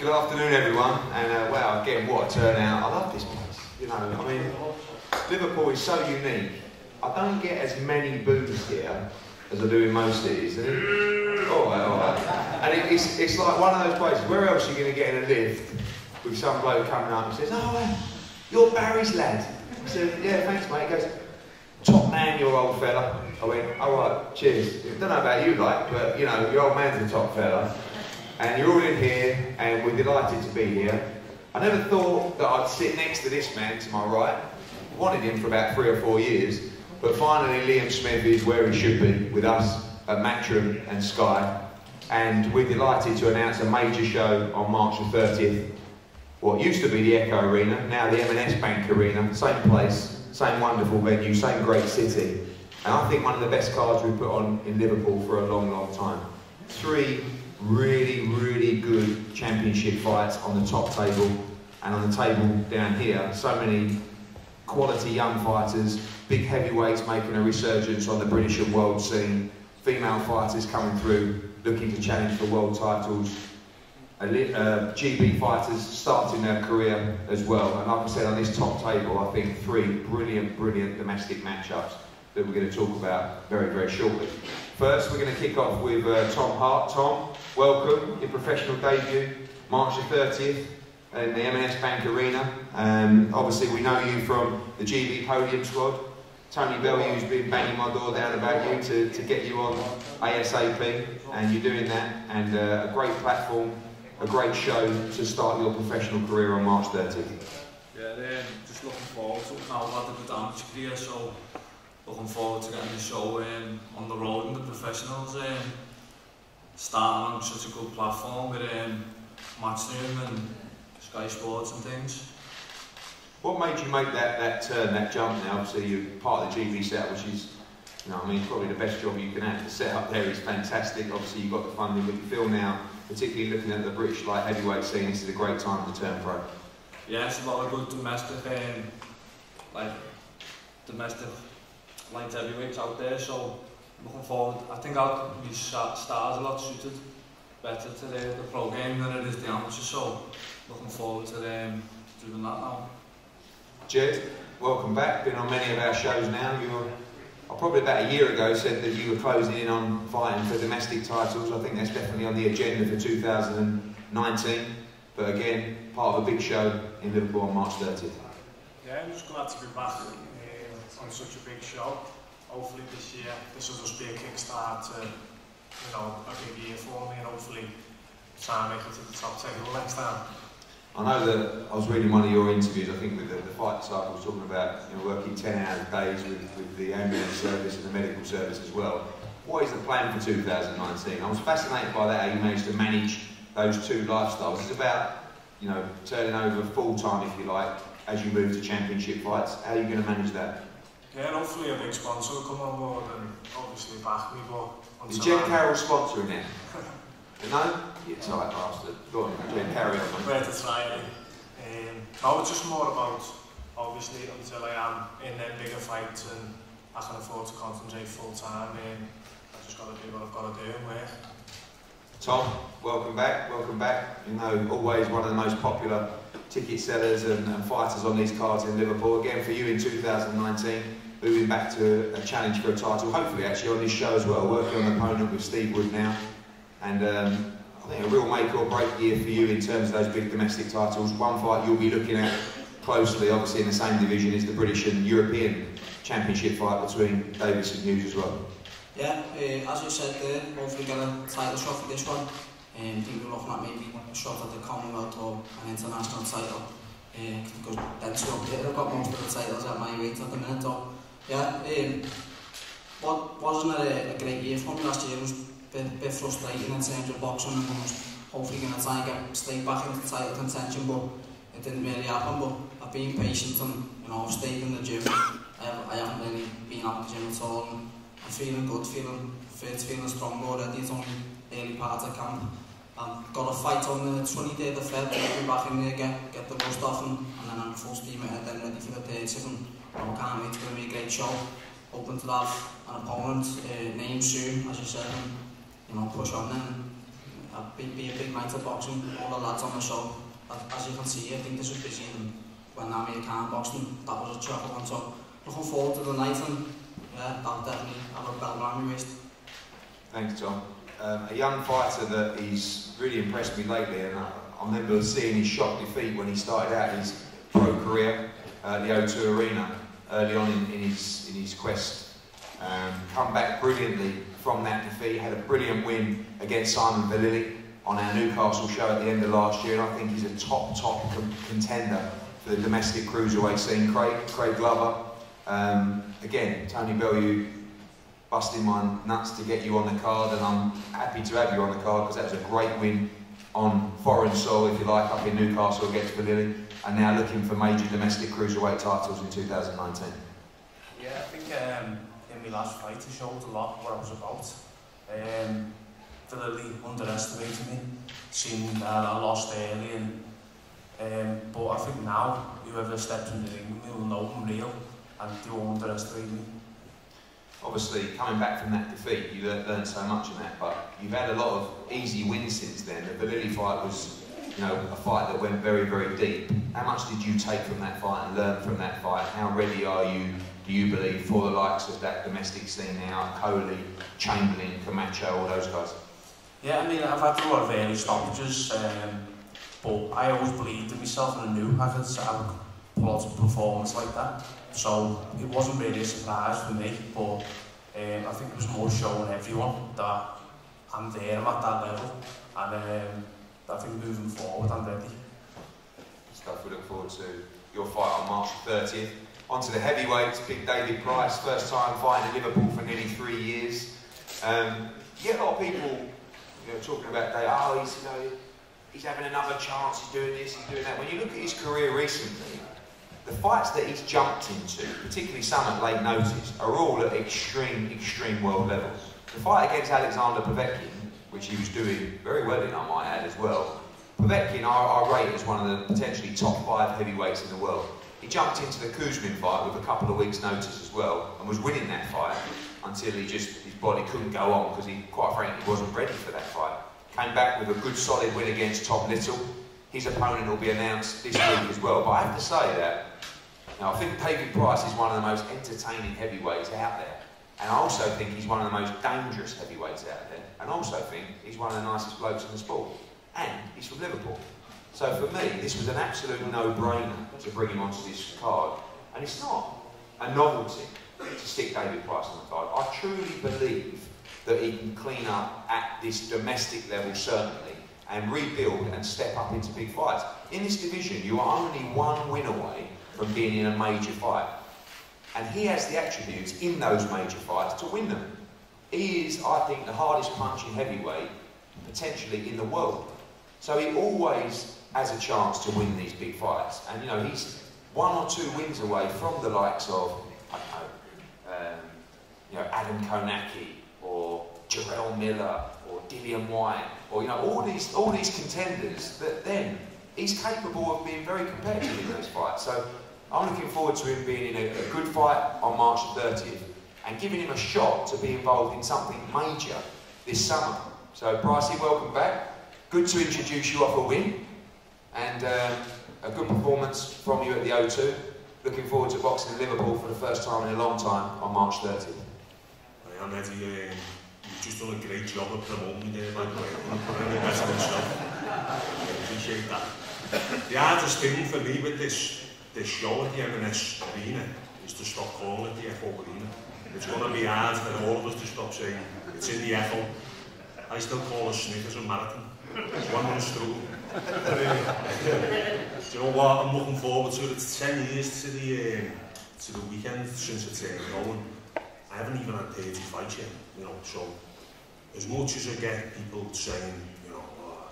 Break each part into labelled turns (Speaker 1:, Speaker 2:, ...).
Speaker 1: Good afternoon, everyone, and wow, again, what a turnout. I love this place. You know, I mean, Liverpool is so unique. I don't get as many boos here as I do in most cities. All right. And it's like one of those places. Where else are you going to get in a lift with some bloke coming up and says, "Oh, you're Barry's lad." I said, "Yeah, thanks, mate." He goes, "Top man, your old fella." I went, "All right, cheers." I don't know about you, like, but you know, your old man's a top fella. And you're all in here, and we're delighted to be here. I never thought that I'd sit next to this man to my right. I wanted him for about 3 or 4 years, but finally Liam Smith is where he should be, with us at Matchroom and Sky. And we're delighted to announce a major show on March the 30th. What used to be the Echo Arena, now the M&S Bank Arena, same place, same wonderful venue, same great city. And I think one of the best cards we've put on in Liverpool for a long, long time. 3 really good championship fights on the top table, and on the table down here, so many quality young fighters, big heavyweights making a resurgence on the British and world scene, female fighters coming through looking to challenge for world titles, GB fighters starting their career as well. And like I said, on this top table, I think 3 brilliant domestic matchups that we're going to talk about very shortly. First, we're going to kick off with Tom Hart. Tom, welcome, your professional debut, March the 30th in the M&S Bank Arena. Obviously, we know you from the GB podium squad. Tony Bellew's been banging my door down about you to get you on ASAP, and you're doing that, and a great platform, a great show to start your professional career on March 30th.
Speaker 2: Yeah, just looking forward to it now. I've had a good amateur career, so looking forward to getting the show on the road and the professionals, starting on such a good platform with Matchroom and Sky Sports and things.
Speaker 1: What made you make that turn, that jump now? Obviously you're part of the GB setup, which is, you know, I mean, probably the best job you can have. The setup there is fantastic. Obviously you've got the funding, but you feel now, particularly looking at the British light heavyweight scene, this is a great time to turn pro.
Speaker 2: Yeah, it's a lot of good domestic, domestic light heavyweights out there, so looking forward. I think our stars a lot suited better to the pro game than it is the amateur, so looking forward to doing that now.
Speaker 1: Jed, welcome back. Been on many of our shows now. Probably about a year ago said that you were closing in on fighting for domestic titles. I think that's definitely on the agenda for 2019. But again, part of a big show in Liverpool on March 30th.
Speaker 3: Yeah, I'm just glad to be back on such a big show. Hopefully this year, this will just be a kickstart to, you know, a big year for me, and hopefully try and make it to the top table next time.
Speaker 1: I know that I was reading one of your interviews, I think with the fight cycle, talking about, you know, working 10-hour days with the ambulance service and the medical service as well. What is the plan for 2019? I was fascinated by that, how you managed to manage those 2 lifestyles. It's about, you know, turning over full time, if you like, as you move to championship fights. How are you going to manage that?
Speaker 3: Yeah, and hopefully a big sponsor will come on board and obviously back me, but...
Speaker 1: Is Jen Carroll sponsoring it? No? You tight bastard. Go on, Jen, carry on.
Speaker 3: Where to try it. No, it's just more about, obviously, until I am in them bigger fights and I can afford to concentrate full time, I just got to do what I've got to do and work.
Speaker 1: Tom, welcome back, welcome back. You know, always one of the most popular ticket sellers and fighters on these cards in Liverpool. Again, for you in 2019, moving back to a challenge for a title, hopefully actually on this show as well, working on an opponent with Steve Wood now. And I think a real make or break year for you in terms of those big domestic titles. One fight you'll be looking at closely, obviously in the same division, is the British and European Championship fight between Davis and Hughes as well.
Speaker 4: Yeah, as you said there, hopefully get a title shot for this one. I think we're looking at maybe a shot at the Commonwealth or an international title. Because then I've got most of the titles at my weight at the minute. So, yeah, wasn't a great year for me last year. It was a bit frustrating in terms of boxing, and I was hopefully going to try and get straight back into title contention, but it didn't really happen. But I've been patient and, you know, I've stayed in the gym. I haven't really been out of the gym at all. And I'm feeling good, feeling fit, feeling strong already. It's only early part of camp. I've got a fight on the 23rd of February. I'll be back in there, get the rust off, and then I'm full steam ahead, then ready for the 30th. And I can't wait. It's going to be a great show. Hoping to have an opponent named soon, as you said, and, you know, push on then. be a big night of boxing. All the lads on the show, as you can see, I think this was busy, and when American boxing, that was a chocker one. So looking forward to the night, and yeah, that'll definitely have a belt around my waist.
Speaker 1: Thanks, John. A young fighter that he's really impressed me lately, and I remember seeing his shock defeat when he started out his pro career at the O2 Arena early on in his quest. Come back brilliantly from that defeat, had a brilliant win against Simon Vallily on our Newcastle show at the end of last year, and I think he's a top contender for the domestic cruiserweight scene. Craig Glover, again, Tony Bellew busting my nuts to get you on the card, and I'm happy to have you on the card because that was a great win on foreign soil, if you like, up in Newcastle against Vallily, and now looking for major domestic cruiserweight titles in 2019.
Speaker 5: Yeah, I think in my last fight I showed a lot what I was about. Vallily underestimated me, seemed I lost early, and but I think now whoever steps in the ring with me will know I'm real, and they won't underestimate me.
Speaker 1: Obviously, coming back from that defeat, you learned so much in that, but you've had a lot of easy wins since then. The Vallily fight was, you know, a fight that went very, very deep. How much did you take from that fight and learn from that fight? How ready are you, do you believe, for the likes of that domestic scene now? Coley, Chamberlain, Camacho, all those guys?
Speaker 5: Yeah, I mean, I've had a lot of early stoppages, but I always believed in myself, and I knew I could pull out a performance like that. So it wasn't really a surprise for me, but I think it was more showing everyone that I'm there, I'm at that level, and I think moving forward I'm ready.
Speaker 1: Stuff we look forward to your fight on March 30th. On to the heavyweights, Big David Price, first time fighting in Liverpool for nearly 3 years. You get a lot of people, you know, talking about he's having another chance, he's doing this, he's doing that. When you look at his career recently, the fights that he's jumped into, particularly some at late notice, are all at extreme world levels. The fight against Alexander Povetkin, which he was doing very well in, I might add as well. Povetkin, I rate as one of the potentially top 5 heavyweights in the world. He jumped into the Kuzmin fight with a couple of weeks' notice as well, and was winning that fight until his body couldn't go on because he, quite frankly, wasn't ready for that fight. Came back with a good solid win against Tom Little. His opponent will be announced this week as well, but I have to say that, now, I think David Price is one of the most entertaining heavyweights out there. And I also think he's one of the most dangerous heavyweights out there. And I also think he's one of the nicest blokes in the sport. And he's from Liverpool. So for me, this was an absolute no-brainer to bring him onto this card. And it's not a novelty to stick David Price on the card. I truly believe that he can clean up at this domestic level, certainly, and rebuild and step up into big fights. In this division, you are only 1 win away from being in a major fight. And he has the attributes in those major fights to win them. He is, I think, the hardest punching heavyweight, potentially, in the world. So he always has a chance to win these big fights. And, you know, he's 1 or 2 wins away from the likes of, I don't know, you know, Adam Konaki, or Jarrell Miller, or Dillian White, or, you know, all these contenders that then he's capable of being very competitive in those fights. So I'm looking forward to him being in a good fight on March 30th and giving him a shot to be involved in something major this summer. So Pricey, welcome back. Good to introduce you off a win, and a good performance from you at the O2. Looking forward to boxing in Liverpool for the first time in a long time on March 30th.
Speaker 6: I am, Eddie. You've just done a great job of promoting me there, by the way. I appreciate that. The hardest thing for me with this show at the M&S Arena is to stop calling it the FO Arena. It's going to be hard for all of us to stop saying it's in the FO. I still call it Snickers a marathon. It's 1 month through. Do you know what? I'm looking forward to it. It's 10 years to the weekend since it's going. I haven't even had 30 fights yet, you know, so as much as I get people saying, you know, oh,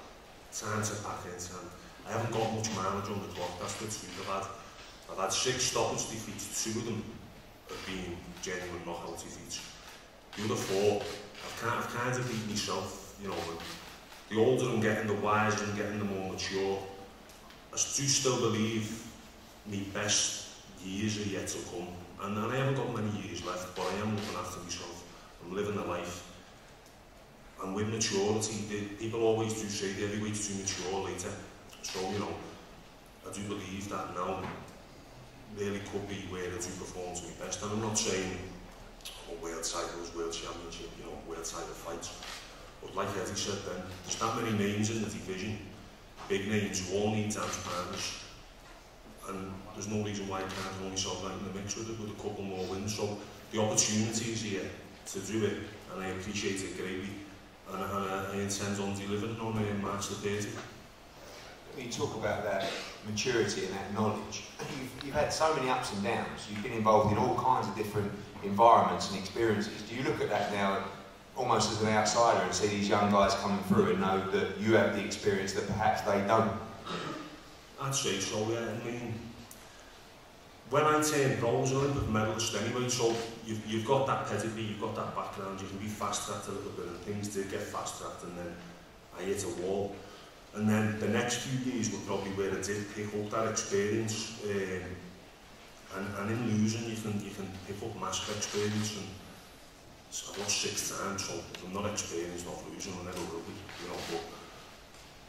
Speaker 6: time to back in, I haven't got much mileage on the clock. That's the truth. I've had 6 stoppage defeats. 2 of them have been genuine knockout defeats. The other 4, I've kind of beat myself, you know. The older I'm getting, the wiser I'm getting, the more mature. I do still believe my best years are yet to come. And I haven't got many years left, but I am looking after myself. I'm living a life. I'm And with maturity, people always do say the heavyweights do mature later. So, you know, I do believe that now really could be where I do perform to my best. And I'm not saying world titles, world championship, you know, world title fights. But like Eddie said then, there's that many names in the division, big names who all need dance partners. And there's no reason why I can't throw myself right in the mix with it with a couple more wins. So the opportunity is here to do it, and I appreciate it greatly. And I intend on delivering on March the 30th.
Speaker 1: You talk about that maturity and that knowledge. You've had so many ups and downs. You've been involved in all kinds of different environments and experiences. Do you look at that now almost as an outsider and see these young guys coming through and know that you have the experience that perhaps they don't?
Speaker 6: I'd say so, yeah. I mean, when I turned pro, I was an Olympic medalist anyway, so you've got that pedigree, you've got that background, you can be fast-tracked a little bit, and things did get fast-tracked, and then I hit a wall. And then the next few years were probably where I did pick up that experience, and in losing you can pick up massive experience. And so I've lost 6 times, so if I'm not experienced of losing, I never will be, you know. But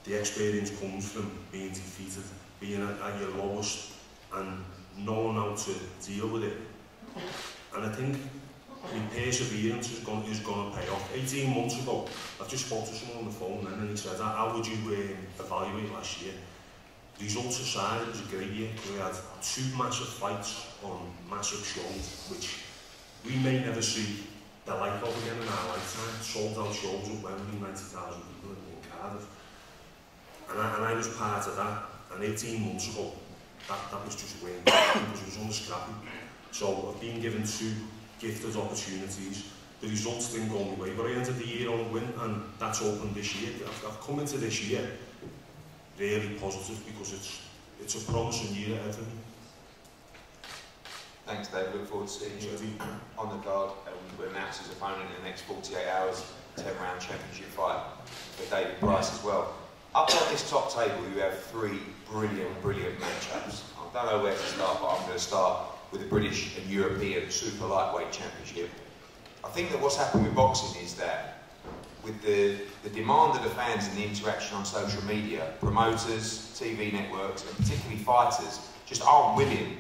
Speaker 6: the experience comes from being defeated, being at your lowest, and knowing how to deal with it. And I think my perseverance is going to pay off. 18 months ago, I just spoke to someone on the phone then, and he said, how would you evaluate last year? Results aside, it was a great year. We had 2 massive fights on massive shows, which we may never see the like of again in our lifetime. Sold out shows at Wembley, 90,000 people in Cardiff. And I was part of that. And 18 months ago, that was just winning, because it was under-scrappy. So I've been given 2 gifted opportunities. The results didn't go my way, but I ended the year on a win, and that's opened this year. I've come into this year really positive, because it's a promising year ahead of me.
Speaker 1: Thanks, Dave. Look forward to seeing you on the card. We'll announce his opponent in the next 48 hours, 10-round championship fight for David Price as well. Up on this top table, you have 3 brilliant matchups. I don't know where to start, but I'm going to start with the British and European Super Lightweight Championship. I think that what's happened with boxing is that with the demand of the fans and the interaction on social media, promoters, TV networks, and particularly fighters just aren't willing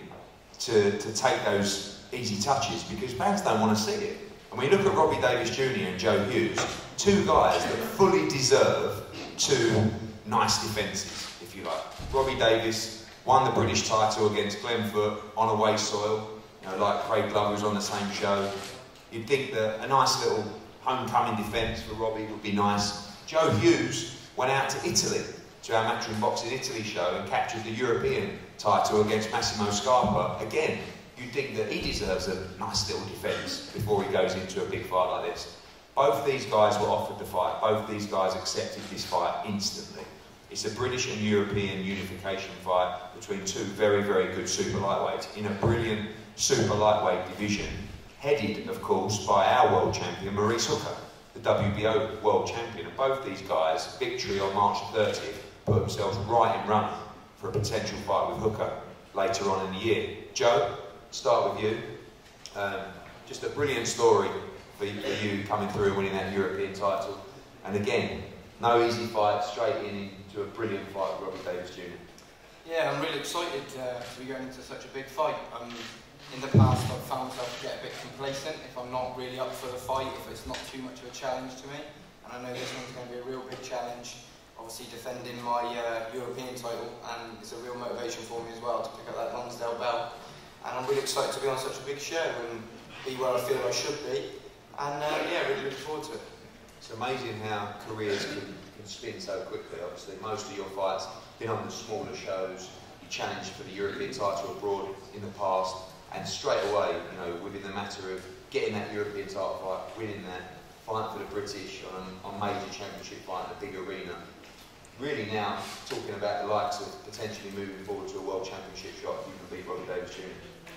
Speaker 1: to take those easy touches, because fans don't want to see it. And when you look at Robbie Davies Jr. and Joe Hughes, 2 guys that fully deserve 2 nice defences, if you like. Robbie Davies won the British title against Glenn Foot on away soil, you know, like Craig Glover was on the same show. You'd think that a nice little homecoming defence for Robbie would be nice. Joe Hughes went out to Italy, to our Matchroom Boxing Italy show, and captured the European title against Massimo Scarpa. Again, you'd think that he deserves a nice little defence before he goes into a big fight like this. Both these guys were offered the fight. Both these guys accepted this fight instantly. It's a British and European unification fight between 2 very good super lightweights in a brilliant super lightweight division, headed, of course, by our world champion, Maurice Hooker, the WBO world champion. And both these guys, victory on March 30th, put themselves right in running for a potential fight with Hooker later on in the year. Joe, start with you. Just a brilliant story for you coming through and winning that European title. And again, no easy fight, straight into a brilliant fight with Robbie Davies Jr.
Speaker 4: Yeah, I'm really excited to be going into such a big fight. In the past, I've found myself to get a bit complacent if I'm not really up for the fight, if it's not too much of a challenge to me. And I know this one's going to be a real big challenge. Obviously defending my European title, and it's a real motivation for me as well to pick up that Lonsdale belt. And I'm really excited to be on such a big show and be where I feel I should be. And yeah, really looking forward to it.
Speaker 1: It's amazing how careers can spin so quickly. Obviously, most of your fights have been on the smaller shows. You challenged for the European title abroad in the past, and straight away, you know, within the matter of getting that European title fight, winning that, fighting for the British on major championship fight in a big arena. Really now, talking about the likes of potentially moving forward to a world championship shot, you can beat Robbie Davies Jr.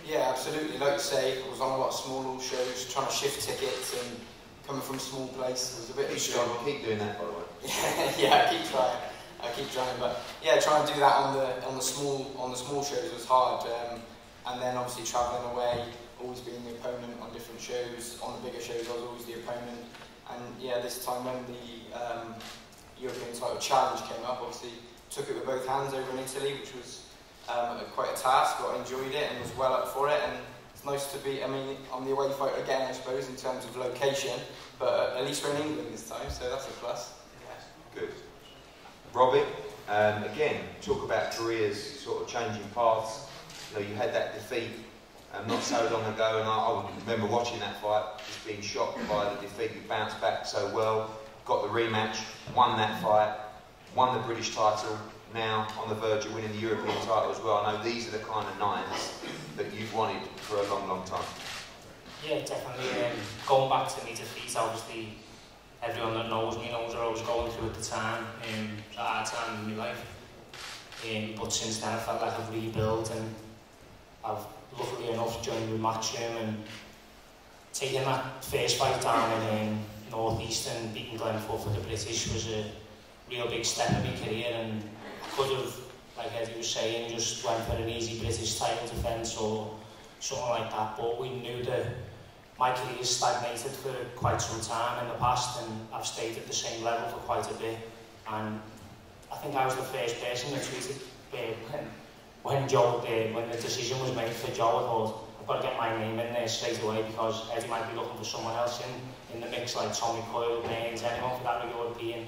Speaker 4: Yeah, absolutely. Like you say, I was on a lot of small shows, trying to shift tickets, and coming from a small place, it was a bit of a struggle.
Speaker 1: Keep doing that, by the way.
Speaker 4: Yeah, I keep trying, but yeah, trying to do that on the small shows was hard. And then obviously travelling away, always being the opponent on different shows. On the bigger shows, I was always the opponent. And
Speaker 7: And yeah, this time when the European title challenge came up, obviously took it with both hands over in Italy, which was quite a task, but I enjoyed it and was well up for it. And it's nice to be, I mean, I'm the away fighter again, I suppose, in terms of location, but at least we're in England this time, so that's a plus.
Speaker 1: Good. Robbie, again, talk about careers sort of changing paths. You know, you had that defeat not so long ago, and I remember watching that fight, just being shocked by the defeat. You bounced back so well, got the rematch, won that fight, won the British title, now on the verge of winning the European title as well. I know these are the kind of nights that you've wanted for a long, long time.
Speaker 5: Yeah, definitely. Going back to my defeat, obviously, everyone that knows me knows what I was going through at the time. It was a hard time in my life. But since then, I felt like I've rebuilt, and I've luckily enough joined with Matchroom, and taking that first fight down in North East and beating Glenford for the British was a real big step in my career. And I could have, like Eddie was saying, just went for an easy British title defence or something like that, but we knew that my career stagnated for quite some time in the past, and I've stayed at the same level for quite a bit. And I think I was the first person that tweeted when the decision was made for Joe. I thought, I've got to get my name in there straight away, because Eddie might be looking for someone else in the mix, like Tommy Coyle, Baines, anyone for that European.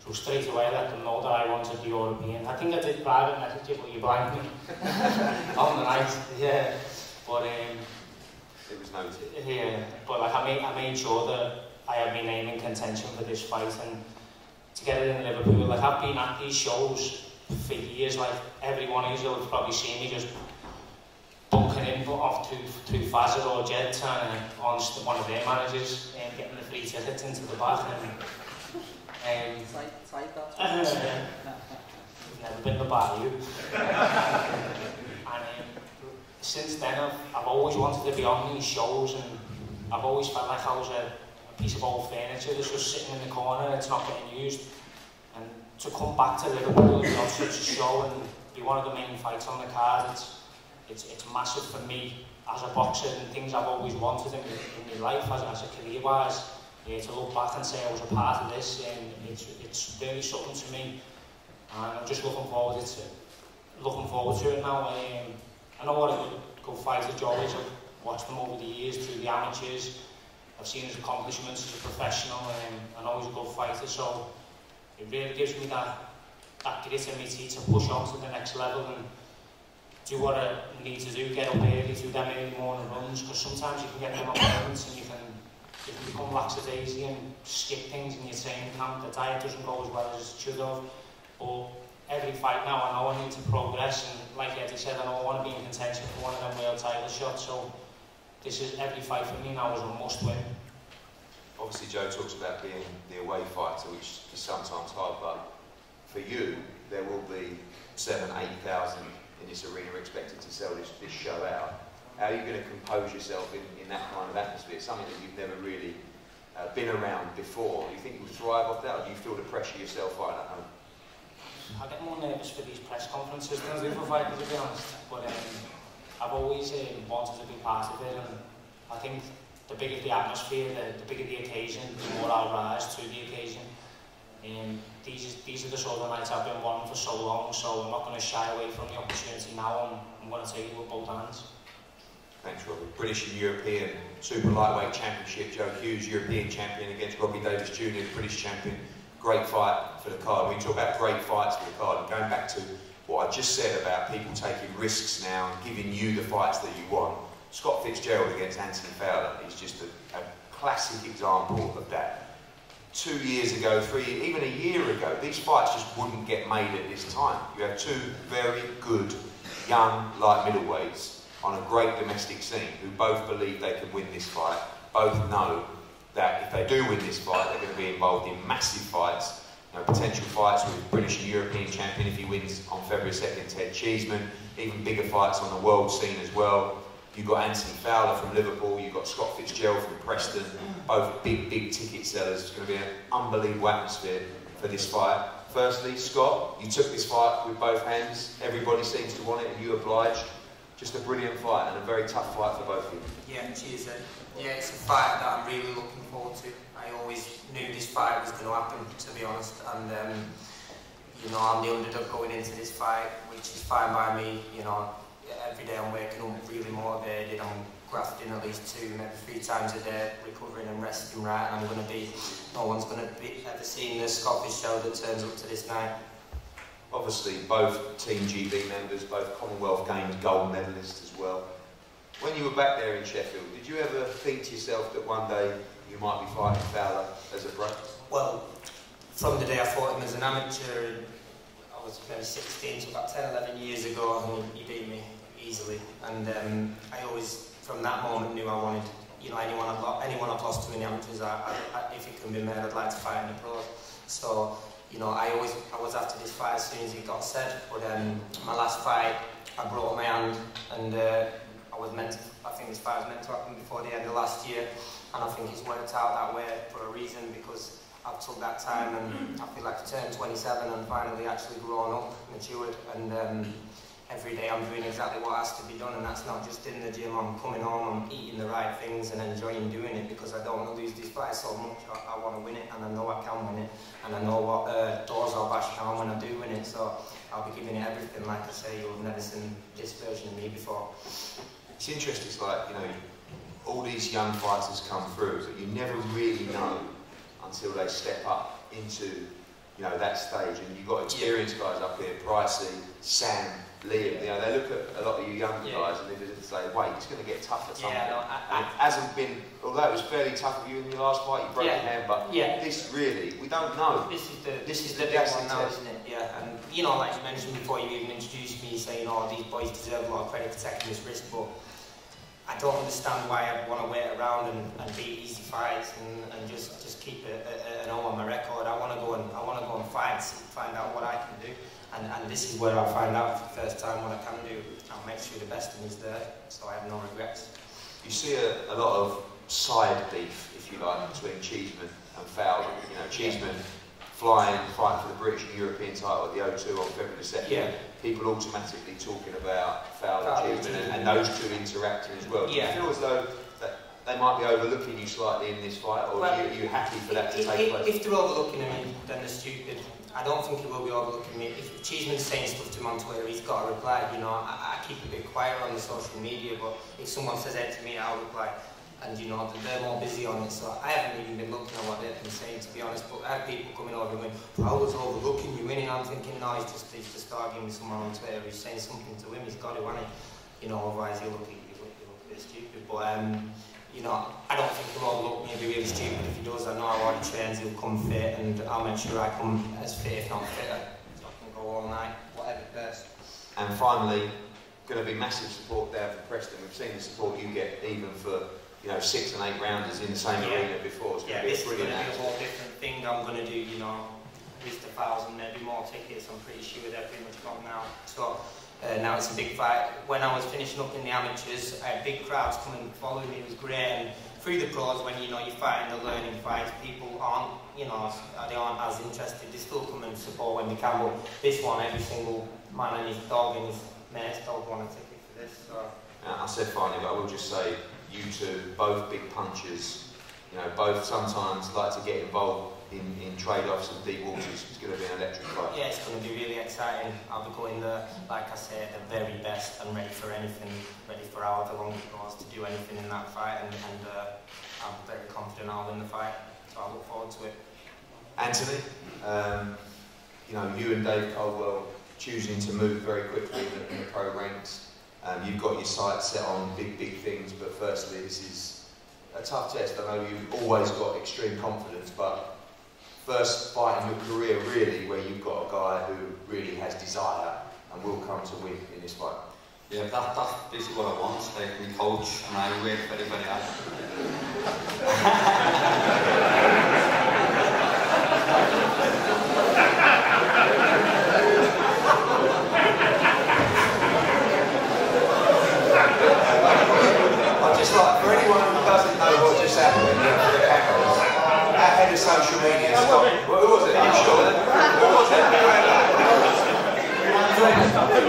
Speaker 5: So straight away I let them know that I wanted the European. I think I did private message you, but you blanked me on the night. Yeah, but
Speaker 1: it was noted.
Speaker 5: Yeah, but like I made sure that I had my name in contention for this fight, and to get it in Liverpool. Like, I've been at these shows for years. Like, every one of you will probably see me just bunking in off to Fazzer or Jed, trying to on one of their managers and getting the free tickets into the back. And never been the bar, you. And since then, I've always wanted to be on these shows, and I've always felt like I was a piece of old furniture that's just sitting in the corner and it's not getting used. And to come back to Liverpool and be on such a show and be one of the main fights on the card, it's massive for me as a boxer, and things I've always wanted in my life as a career-wise. To look back and say I was a part of this, and it's really something to me, and I'm just looking forward to it now. I know what a good fighter Joe is. I've watched him over the years through the amateurs. I've seen his accomplishments as a professional, and I know he's a good fighter, so it really gives me that grit in my teeth to push on to the next level and do what I need to do, get up early, do them early morning runs, because sometimes you can get them appointments and you can become lackadaisy and skip things in your training camp. The diet doesn't go as well as it should have, but every fight now I know I need to progress, and like Eddie said, I know I want to be in contention for one of them world title shots, so this is every fight for me now is a must win.
Speaker 1: Obviously Joe talks about being the away fighter, which is sometimes hard, but for you there will be 7,000 to 8,000 in this arena expected to sell this show out. How are you going to compose yourself in that kind of atmosphere? Something that you've never really been around before. Do you think you'll thrive off that, or do you feel the pressure yourself right at home?
Speaker 5: I get more nervous for these press conferences than I do for fighting, to be honest. But I've always wanted to be part of it, and I think the bigger the atmosphere, the bigger the occasion, the more I'll rise to the occasion. These are the sort of nights I've been wanting for so long, so I'm not going to shy away from the opportunity now, and I'm going to take it with both hands.
Speaker 1: Thanks, Robbie. British and European Super Lightweight Championship. Joe Hughes, European champion against Robbie Davis Jr., the British champion. Great fight for the card. We talk about great fights for the card, and going back to what I just said about people taking risks now and giving you the fights that you want. Scott Fitzgerald against Anthony Fowler is just a classic example of that. 2 years ago, even a year ago, these fights just wouldn't get made at this time. You have two very good young light middleweights on a great domestic scene who both believe they can win this fight, both know that if they do win this fight, they're going to be involved in massive fights, potential fights with British and European champion if he wins on February 2nd, Ted Cheeseman, even bigger fights on the world scene as well. You've got Anthony Fowler from Liverpool, you've got Scott Fitzgerald from Preston, both big ticket sellers. It's going to be an unbelievable atmosphere for this fight. Firstly, Scott, you took this fight with both hands, everybody seems to want it and you obliged. Just a brilliant fight and a very tough fight for both of you.
Speaker 8: Yeah, cheers. Yeah, it's a fight that I'm really looking forward to. I always fight was going to happen, to be honest. And you know, I'm the underdog going into this fight, which is fine by me. You know, every day I'm waking up really motivated. I'm grafting at least 2, maybe 3 times a day, recovering and resting right. And I'm going to be, no one's going to be ever seen the Scottish show that turns up to this night.
Speaker 1: Obviously, both Team GB members, both Commonwealth Games gold medalists as well. When you were back there in Sheffield, did you ever think to yourself that one day you might be fighting Fowler as a pro?
Speaker 8: Well, from the day I fought him as an amateur, I was maybe 16, so about 10, 11 years ago, I mean, he beat me easily. And I always, from that moment, knew I wanted, you know, anyone I've lost to in the amateurs, if it can be made, I'd like to fight in the pros. So, you know, I was after this fight as soon as it got said. But my last fight, I broke my hand, and I think this fight was meant to happen before the end of last year, and I think it's worked out that way for a reason, because I've took that time and I feel like I've turned 27 and finally actually grown up, matured, and every day I'm doing exactly what has to be done, and that's not just in the gym. I'm coming home, I'm eating the right things and enjoying doing it, because I don't want to lose this fight so much. I want to win it, and I know I can win it, and I know what doors I'll bash down when I do win it, so I'll be giving it everything. Like I say, you've never seen this version of me before.
Speaker 1: It's interesting, it's like, you know, all these young fighters come through, but you never really know until they step up into, you know, that stage. And you've got experienced guys up here, Pricey, Sam, Liam, you know, they look at a lot of you younger guys and they just say, wait, it's going to get tough at some point. And it hasn't been, although it was fairly tough for you in your last fight, you broke your hand, but this really, we don't know.
Speaker 8: This is the big one now, isn't it? Yeah, and you know, like you mentioned before you even introduced me, saying, oh, these boys deserve a lot of credit for taking this risk, but I don't understand why I want to wait around and beat easy fights and just keep an O on my record. I want to go and fight, find out what I can do. And this is where I find out for the first time what I can do. I'll make sure the best of me is there, so I have no regrets.
Speaker 1: You see a lot of side beef, if you like, between Cheeseman and Fowler. You know, Cheeseman fighting for the British and European title at the O2 on February the 2nd. People automatically talking about Fowler and Cheeseman and those two interacting as well. Do you feel as though that they might be overlooking you slightly in this fight, or are you happy for that to take place?
Speaker 8: If they're overlooking me, then they're stupid. I don't think he will be overlooking me. If Cheeseman's saying stuff to him on Twitter, he's got to reply. You know, I keep a bit quiet on the social media, but if someone says it to me, I'll reply. And you know, they're more busy on it, so I haven't even been looking at what they've been saying, to be honest. But I have people coming over and going, I was overlooking you winning. I'm thinking, no, he's just arguing with someone on Twitter. He's saying something to him. He's got to, hasn't he? You know, otherwise he'll look a bit stupid. But you know, I don't think he'll overlook me. He'll be really stupid if he does. I know how he trains. He'll come fit, and I'll make sure I come as fit, if not fitter, so I can go all night, whatever best.
Speaker 1: And finally, going to be massive support there for Preston. We've seen the support you get even for, you know, 6 and 8 rounders in the same arena before. It's going to be
Speaker 8: this is going to be
Speaker 1: brilliant.
Speaker 8: a whole different thing I'm going to do, you know, at least 1,000, maybe more tickets. I'm pretty sure they're pretty much gone now. So now it's a big fight. When I was finishing up in the amateurs, I had big crowds coming and following me. It was great. And through the pros, when you know you're fighting the learning fights, people aren't, you know, they aren't as interested. They still come and support when they can. But this one, every single man and his dog and his mate's dog want a ticket for this. So.
Speaker 1: I said finally, but I will just say, you two, both big punchers, you know, both sometimes like to get involved in trade-offs and deep waters. It's going to be an electric fight.
Speaker 8: Yeah, it's going to be really exciting. I'll be going there, like I said, the very best and ready for anything, ready for however long it goes to do anything in that fight, and I'm very confident I'll win the fight, so I look forward to it.
Speaker 1: Anthony, you know, you and Dave Caldwell choosing to move very quickly in the pro ranks. You've got your sights set on big things, but firstly, this is a tough test. I know you've always got extreme confidence, but first fight in your career, really, where you've got a guy who really has desire and will come to win in this fight.
Speaker 9: Yeah, that's basically what I want. Like, my coach and I work very hard.
Speaker 1: Like, for anyone who doesn't know what just happened for the cameras, our head of social media stopped. Who was it? Are you sure? Who was it? Are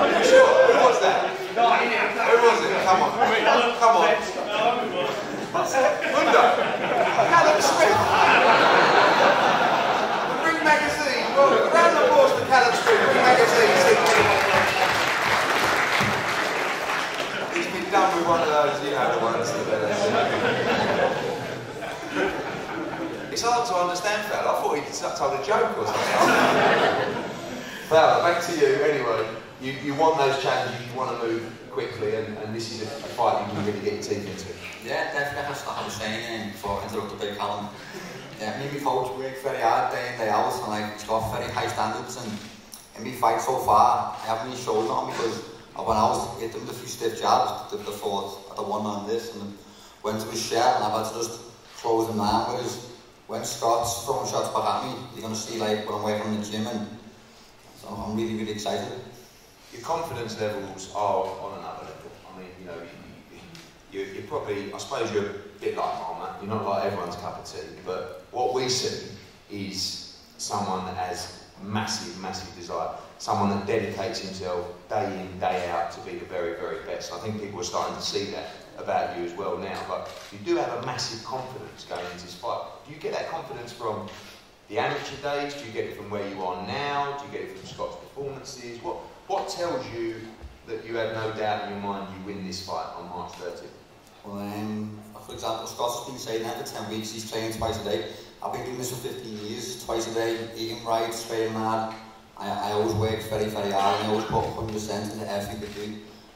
Speaker 1: you sure? Who was that? Who was it? Come on. Come on. Mundo. How the respect? to understand, Fowler. I thought he'd told a joke or something. Fowler, back to you anyway. You want those challenges, you want to move quickly, and this is a fight you can really get your teeth into.
Speaker 9: Yeah, definitely. As I was saying before I interrupted by Callum, me and my coach work very hard day in, day out, and like, it's got very high standards, and in my fight so far, I haven't really showed on because I went out, hit them with a few stiff jabs, the thought I don't want on this, and went to his shell, and I've had to just close them down, whereas when Scott's throwing shots back at me, you're going to see like when I'm working in the gym, and so I'm really, really excited.
Speaker 1: Your confidence levels are on another level. I mean, you know, you're probably, I suppose you're a bit like Mama, you're not like everyone's cup of tea, but what we see is someone that has massive, massive desire, someone that dedicates himself day in, day out to be the very, very best. I think people are starting to see that about you as well now, but you do have a massive confidence going into this fight. Do you get that confidence from the amateur days? Do you get it from where you are now? Do you get it from Scott's performances? What tells you that you have no doubt in your mind you win this fight on March 30th?
Speaker 9: Well, for example, Scott's been saying that for 10 weeks, he's training twice a day. I've been doing this for 15 years, twice a day, eating right, training hard. I always work very, very hard, and I always put 100% into everything I do.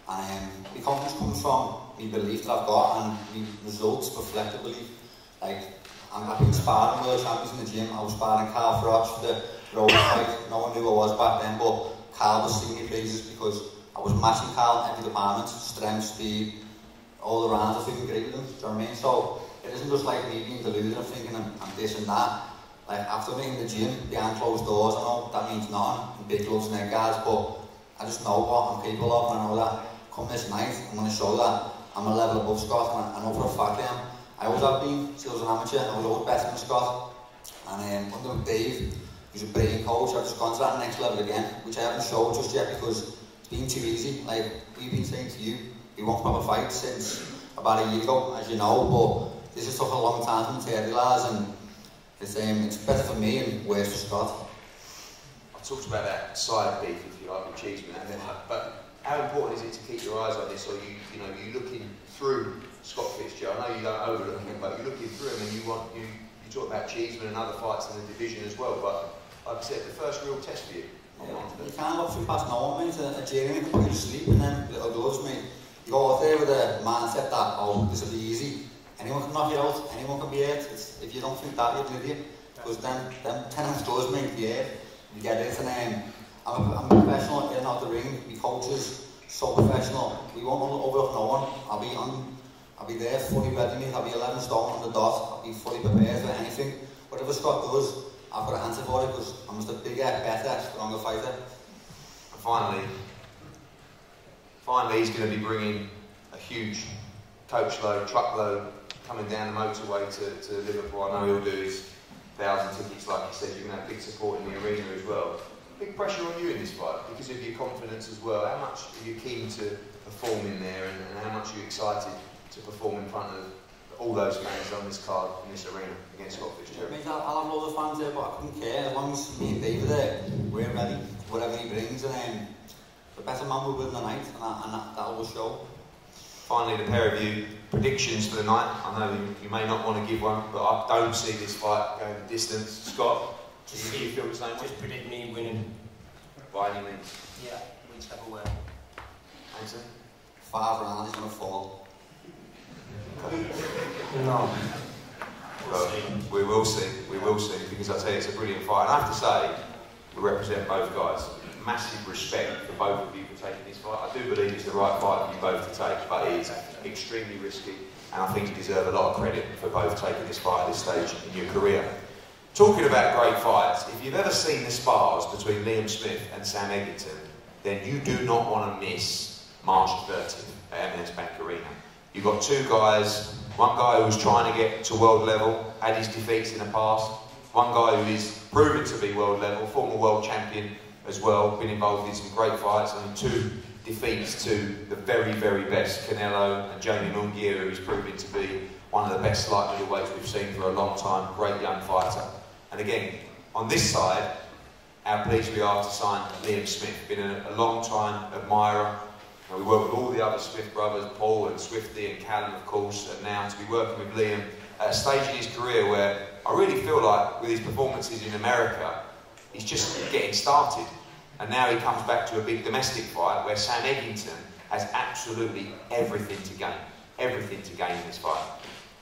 Speaker 9: And my confidence comes from my belief that I've got and my results reflect the belief. Like, I've been sparring world champions in the gym. I was sparring Carl Froch for the road fight. No one knew I was back then, but Carl was singing me praises because I was matching Carl in every department, strength, speed, all the rounds. I was doing great with him, do you know what I mean? So it isn't just like me being deluded and thinking I'm this and that. Like, after being in the gym, behind closed doors, I know that means nothing, and big gloves and neck guards, but I just know what I'm capable of, and I know that come this night, I'm going to show that I'm a level above Scott, and I know for a fact I am. I always have been, since I was an amateur, I was always better than Scott. And under Dave, who's a brilliant coach, I've just gone to that next level again, which I haven't showed just yet because it's been too easy. Like we've been saying to you, we won't have a fight since about a year ago, as you know, but this has took a long time to materialise, and it's better for me and worse for Scott.
Speaker 1: I talked about that side beef, if you like, with Cheeseman, but how important is it to keep your eyes on this, or you're looking through Scott Fitzgerald? I know you don't overlook him, but you're looking through him, and you talk about Cheeseman and other fights in the division as well. But like I said, the first real test for you.
Speaker 9: Yeah, you can't look through past no one, mate. A journey can put you to sleep, and then little gloves, mate. You go out there with a mindset that, oh, this will be easy. Anyone can knock you out. Anyone can be hurt. If you don't think that, you're an idiot. Because them 10 ounce gloves, mate, yeah, you get it. And I'm a professional in and out the ring. My coach is so professional. We won't overlook no one. I'll be there fully ready, mate. I'll be 11 stone on the dot. I'll be fully prepared for anything. Whatever Scott does, I've got an answer for it because I'm just a bigger, better, stronger fighter.
Speaker 1: And finally, he's going to be bringing a huge coachload, truckload coming down the motorway to Liverpool. I know he'll do his 1,000 tickets, like you said. You're going to have big support in the arena as well. Big pressure on you in this fight because of your confidence as well. How much are you keen to perform in there, and how much are you excited to perform in front of all those fans on this card, in this arena against Scott Fitzgerald?
Speaker 9: I'll have loads of fans there, but I couldn't care. As long as me and Dave are there, we're ready, whatever he brings, and the better man will win the night, and that will show.
Speaker 1: Finally, the pair of you, predictions for the night. I know you may not want to give one, but I don't see this fight going the distance. Scott, do you feel the same way?
Speaker 8: Just predict me winning.
Speaker 1: By any means?
Speaker 8: Yeah, whichever way.
Speaker 1: Anthony?
Speaker 9: 5 rounds, he's going to fall.
Speaker 8: No.
Speaker 1: Well, we will see, because I tell you, it's a brilliant fight. And I have to say, we represent both guys. Massive respect for both of you for taking this fight. I do believe it's the right fight for you both to take, but it is extremely risky, and I think you deserve a lot of credit for both taking this fight at this stage in your career. Talking about great fights, if you've ever seen the spars between Liam Smith and Sam Eggington, then you do not want to miss March 30th at M&S Bank Arena. You've got two guys, one guy who's trying to get to world level, had his defeats in the past, one guy who is proven to be world level, former world champion as well, been involved in some great fights, and 2 defeats to the very, very best, Canelo and Jamie Munguia, who is proving to be one of the best light middleweights we've seen for a long time, great young fighter. And again, on this side, how pleased we are to sign Liam Smith, been a long time admirer. We work with all the other Smith brothers, Paul and Swifty and Callum, of course, and now to be working with Liam at a stage in his career where I really feel like with his performances in America, he's just getting started. And now he comes back to a big domestic fight where Sam Eggington has absolutely everything to gain. Everything to gain in this fight.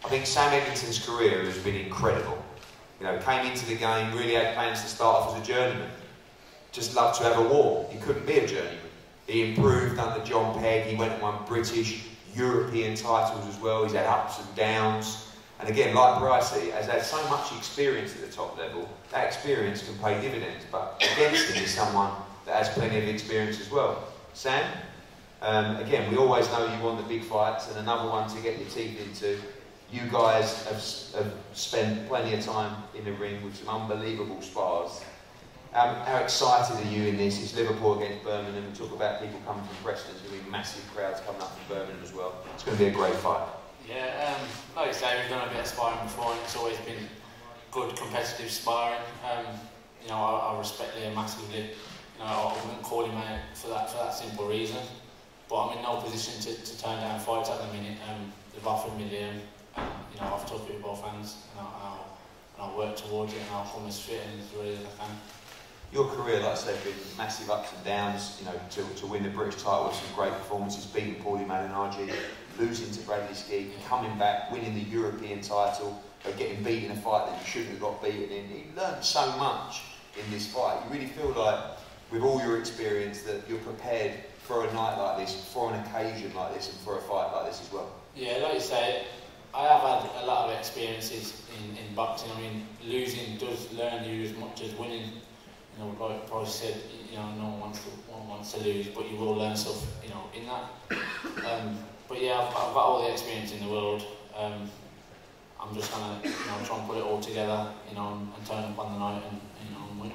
Speaker 1: I think Sam Eggington's career has been incredible. You know, came into the game, really had plans to start off as a journeyman. Just loved to have a war. He couldn't be a journeyman. He improved under John Pegg. He went and won British, European titles as well. He's had ups and downs. And again, like Brycey, has had so much experience at the top level, that experience can pay dividends. But against him is someone that has plenty of experience as well. Sam, again, we always know you want the big fights and another one to get your teeth into. You guys have spent plenty of time in the ring with some unbelievable spars. How excited are you in this? It's Liverpool against Birmingham. We talk about people coming from Preston. There's going to be massive crowds coming up from Birmingham as well. It's going to be a great fight.
Speaker 10: Yeah, like you say, we've done a bit of sparring before, and it's always been good competitive sparring. You know, I respect Liam massively. You know, I wouldn't call him out for that simple reason. But I'm in no position to turn down fights at the minute. They've offered me Liam. You know, I've talked with both hands, and I'll work towards it, and I'll come as fit and as ready as I can.
Speaker 1: Your career, like I said, has been massive ups and downs. You know, to win the British title with some great performances, beating Paulie Malignaggi, losing to Bradley Ski, coming back, winning the European title, but getting beat in a fight that you shouldn't have got beaten in. You learned so much in this fight. You really feel like, with all your experience, that you're prepared for a night like this, for an occasion like this, and for a fight like this as well.
Speaker 10: Yeah, like you say, I have had a lot of experiences in boxing. I mean, losing does learn you as much as winning. You know, like Bryce said, you know, no one wants to lose, but you will learn stuff, you know, in that. But yeah, I've got all the experience in the world. I'm just gonna, you know, try and put it all together, you know, and turn up on the night and, you know, and win.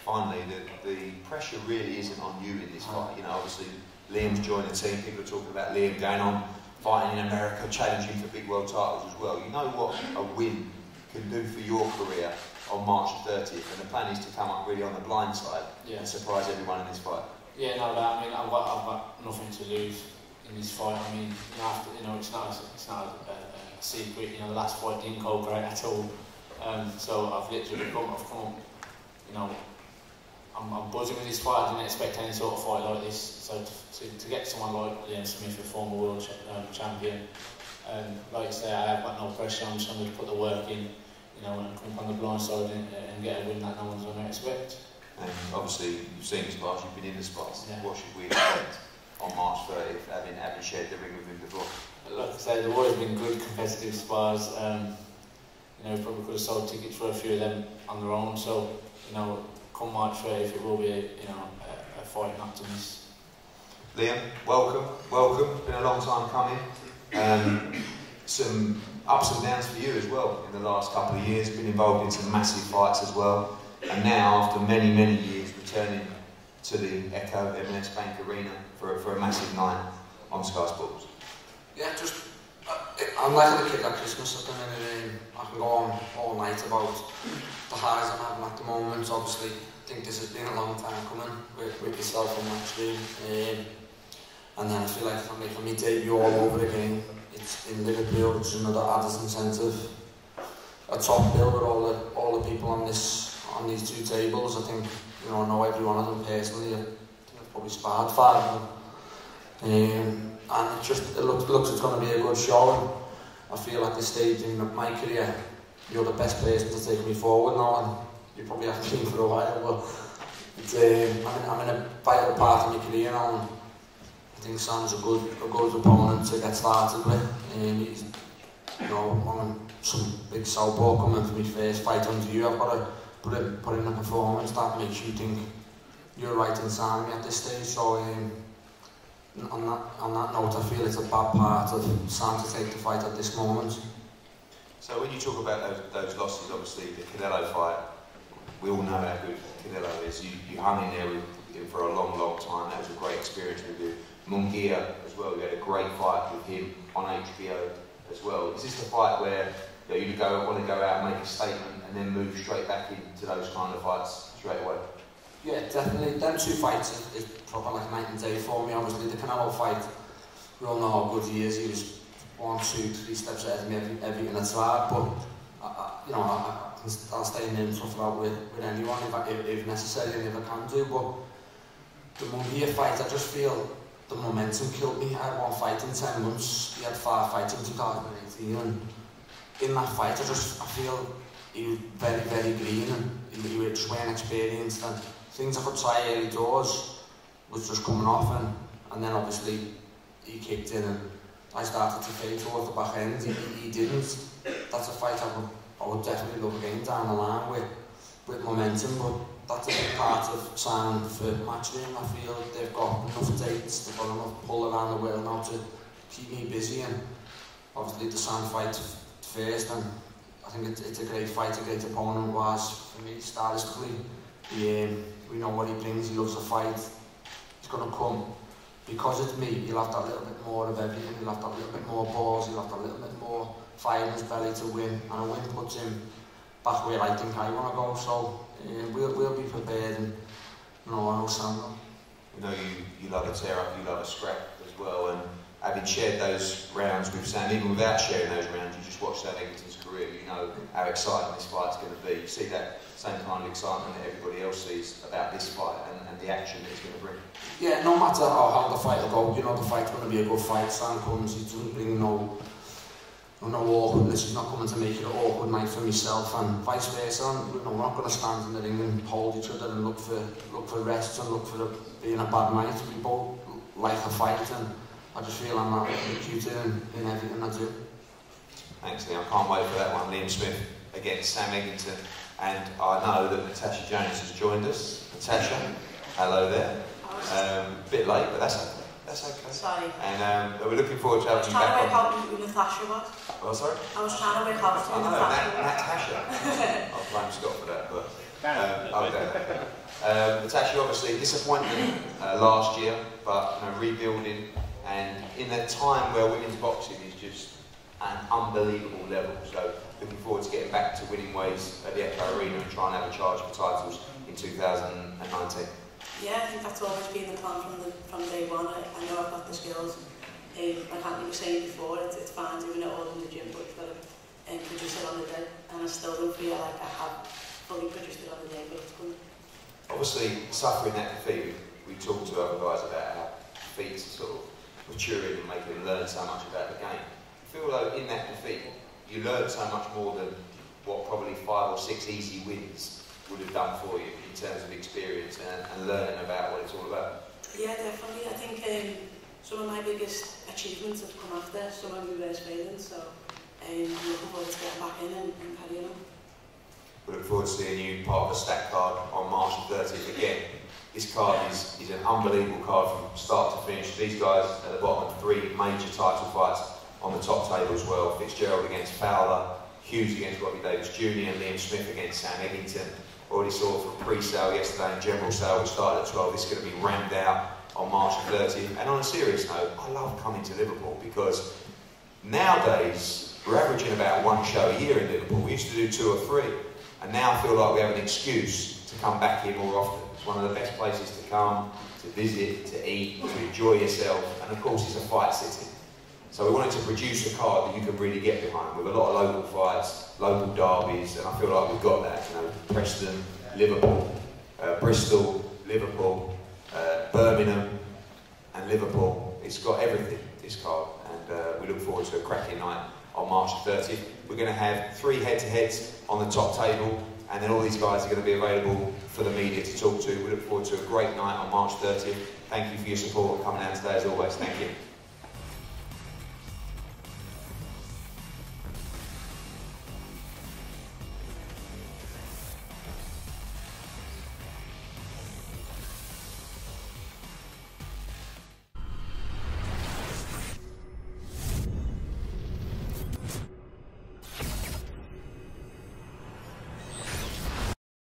Speaker 1: Finally, the pressure really isn't on you in this fight. You know, obviously Liam's joined the team. People are talking about Liam going on fighting in America, challenging for big world titles as well. You know what a win can do for your career on March 30th, and the plan is to come up really on the blind side and surprise everyone in this fight.
Speaker 10: Yeah, no, I mean, I've got nothing to lose in this fight. I mean, you know, it's not a secret. You know, the last fight didn't go great at all. So I've literally come up. You know, I'm buzzing with this fight. I didn't expect any sort of fight like this. So to get someone like Liam Smith, a former world champion, like you say, I have got no pressure. I'm just going to put the work in. You know, and come on the blind side and get a win that no one's going to expect.
Speaker 1: And obviously, you've seen the spars, you've been in the spars. Yeah. What should we expect on March 30th, having shared the ring with him before?
Speaker 10: Like I say, there have always been good competitive spars. You know, we probably could have sold tickets for a few of them on their own. So, you know, come March 30th, it will be, you know, a fight not to miss.
Speaker 1: Liam, welcome. Been a long time coming. Some ups and downs for you as well in the last couple of years. Been involved in some massive fights as well, and now after many years returning to the Echo M&S Bank Arena for a massive night on Sky Sports.
Speaker 4: Yeah, just I'm like a kid at Christmas. I can go on all night about the highs I'm having at the moment. Obviously, I think this has been a long time coming with yourself and my stream, and then I feel like I'm making my debut all over again. It's in Liverpool, which is another added incentive. A top bill with all the people on these two tables. I think, you know, I know every one of them personally. I think I've probably sparred 5 of them. And it looks it's going to be a good show. I feel at this stage in my career, you're the best person to take me forward now, and you probably haven't been for a while. But it's, I'm in a vital part of my career now. And I think Sam's a good opponent to get started with. He's, you know, on some big southpaw coming for my first fight under you. I've got to put in a performance that makes you think you're right inside me at this stage. So on that note, I feel it's a bad part of Sam to take the fight at this moment.
Speaker 1: So when you talk about those losses, obviously the Canelo fight, we all know how good Canelo is. You hung in there with him for a long time. That was a great experience with you. Munguia as well, we had a great fight with him on HBO as well. Is this the fight where, you know, you want to go out and make a statement and then move straight back into those kind of fights straight away?
Speaker 4: Yeah, definitely. Them 2 fights is proper like night and day for me. Obviously the Canelo fight, we all know how good he is. He was 1, 2, 3 steps ahead of me every in a tribe, but
Speaker 11: you know, I'll stay in and stuff out with anyone if necessary and if I can do, but the Munguia fight, I just feel the momentum killed me. I had one fight in 10 months, he had 5 fights in 2018, and in that fight I feel he was very, very green, and he just weren't experienced, and things I could try early doors was just coming off, and then obviously he kicked in and I started to fade towards the back end. He didn't. That's a fight I would definitely look again down the line with momentum, but that's a big part of signing for Matchroom. I feel they've got enough dates, they've got enough pull around the world now to keep me busy, and obviously the Sam fight first, and I think it's a great fight, a great opponent was for me stylistically. We know what he brings, he loves a fight, he's going to come. Because it's me, he'll have that little bit more of everything, he'll have that little bit more balls, he'll have that little bit more fire in his belly to win, and a win puts him back where I think I want to go, so we'll be prepared, and you know, I know Sam.
Speaker 1: You know, you love a tear up, you love a scrap as well, and having shared those rounds with Sam, even without sharing those rounds, you just watch Sam Eggington's career, you know how exciting this fight's going to be. You see that same kind of excitement that everybody else sees about this fight and the action that it's going to bring.
Speaker 11: Yeah, no matter how the fight will go, you know the fight's going to be a good fight. Sam comes, he doesn't bring no awkwardness, he's not coming to make it an awkward night for myself, and vice versa. You know, we're not going to stand in the ring and hold each other and look for rests and look for being a bad night. We both like a fight, and I just feel I'm not executed in everything I do.
Speaker 1: Thanks, Liam. I can't wait for that one. Liam Smith against Sam Eggington. And I know that Natasha Jones has joined us. Natasha, hello there. A bit late, but that's okay. That's okay.
Speaker 12: Sorry.
Speaker 1: And we're looking forward to having you back.
Speaker 12: I was trying to work out who Natasha was.
Speaker 1: Oh, sorry?
Speaker 12: I was trying to work out who
Speaker 1: Natasha. I'll blame Scott for that, but okay. Natasha, obviously disappointing last year, but you know, rebuilding, and in a time where women's boxing is just an unbelievable level. So looking forward to getting back to winning ways at the Echo Arena and trying to have a charge for titles in 2019.
Speaker 12: Yeah, I think that's always been the plan from day one. I know I've got the skills. Like Anthony was saying before, it's fine doing it all in the gym, but you've got to produce it on the day. And I still don't feel like I have fully produced it on the day, but it's good.
Speaker 1: Obviously, suffering that defeat, we talked to other guys about how defeats are sort of maturing and making them learn so much about the game. I feel though in that defeat, you learned so much more than what probably 5 or 6 easy wins would have done for you in terms of experience and learning about what it's all about.
Speaker 12: Yeah, definitely. I think some of my biggest achievements have come after some of my worst failings, so I'm looking forward to getting back in and carrying on.
Speaker 1: We look forward to seeing you part of a stack card on March 30th again. This card is an unbelievable card from start to finish. These guys at the bottom have 3 major title fights on the top table as well. Fitzgerald against Fowler, Hughes against Robbie Davis Jr. and Liam Smith against Sam Eggington. Already saw from pre-sale yesterday and general sale, which started at 12. This is going to be rammed out on March 30th. And on a serious note, I love coming to Liverpool because nowadays we're averaging about 1 show a year in Liverpool. We used to do 2 or 3, and now I feel like we have an excuse to come back here more often. It's one of the best places to come, to visit, to eat, to enjoy yourself, and of course it's a fight city. So we wanted to produce a card that you can really get behind with a lot of local fights, local derbies, and I feel like we've got that. You know, Preston, Liverpool, Bristol, Liverpool, Birmingham, and Liverpool. It's got everything, this card, and we look forward to a cracking night on March 30th. We're going to have 3 head-to-heads on the top table, and then all these guys are going to be available for the media to talk to. We look forward to a great night on March 30th. Thank you for your support and coming out today as always. Thank you.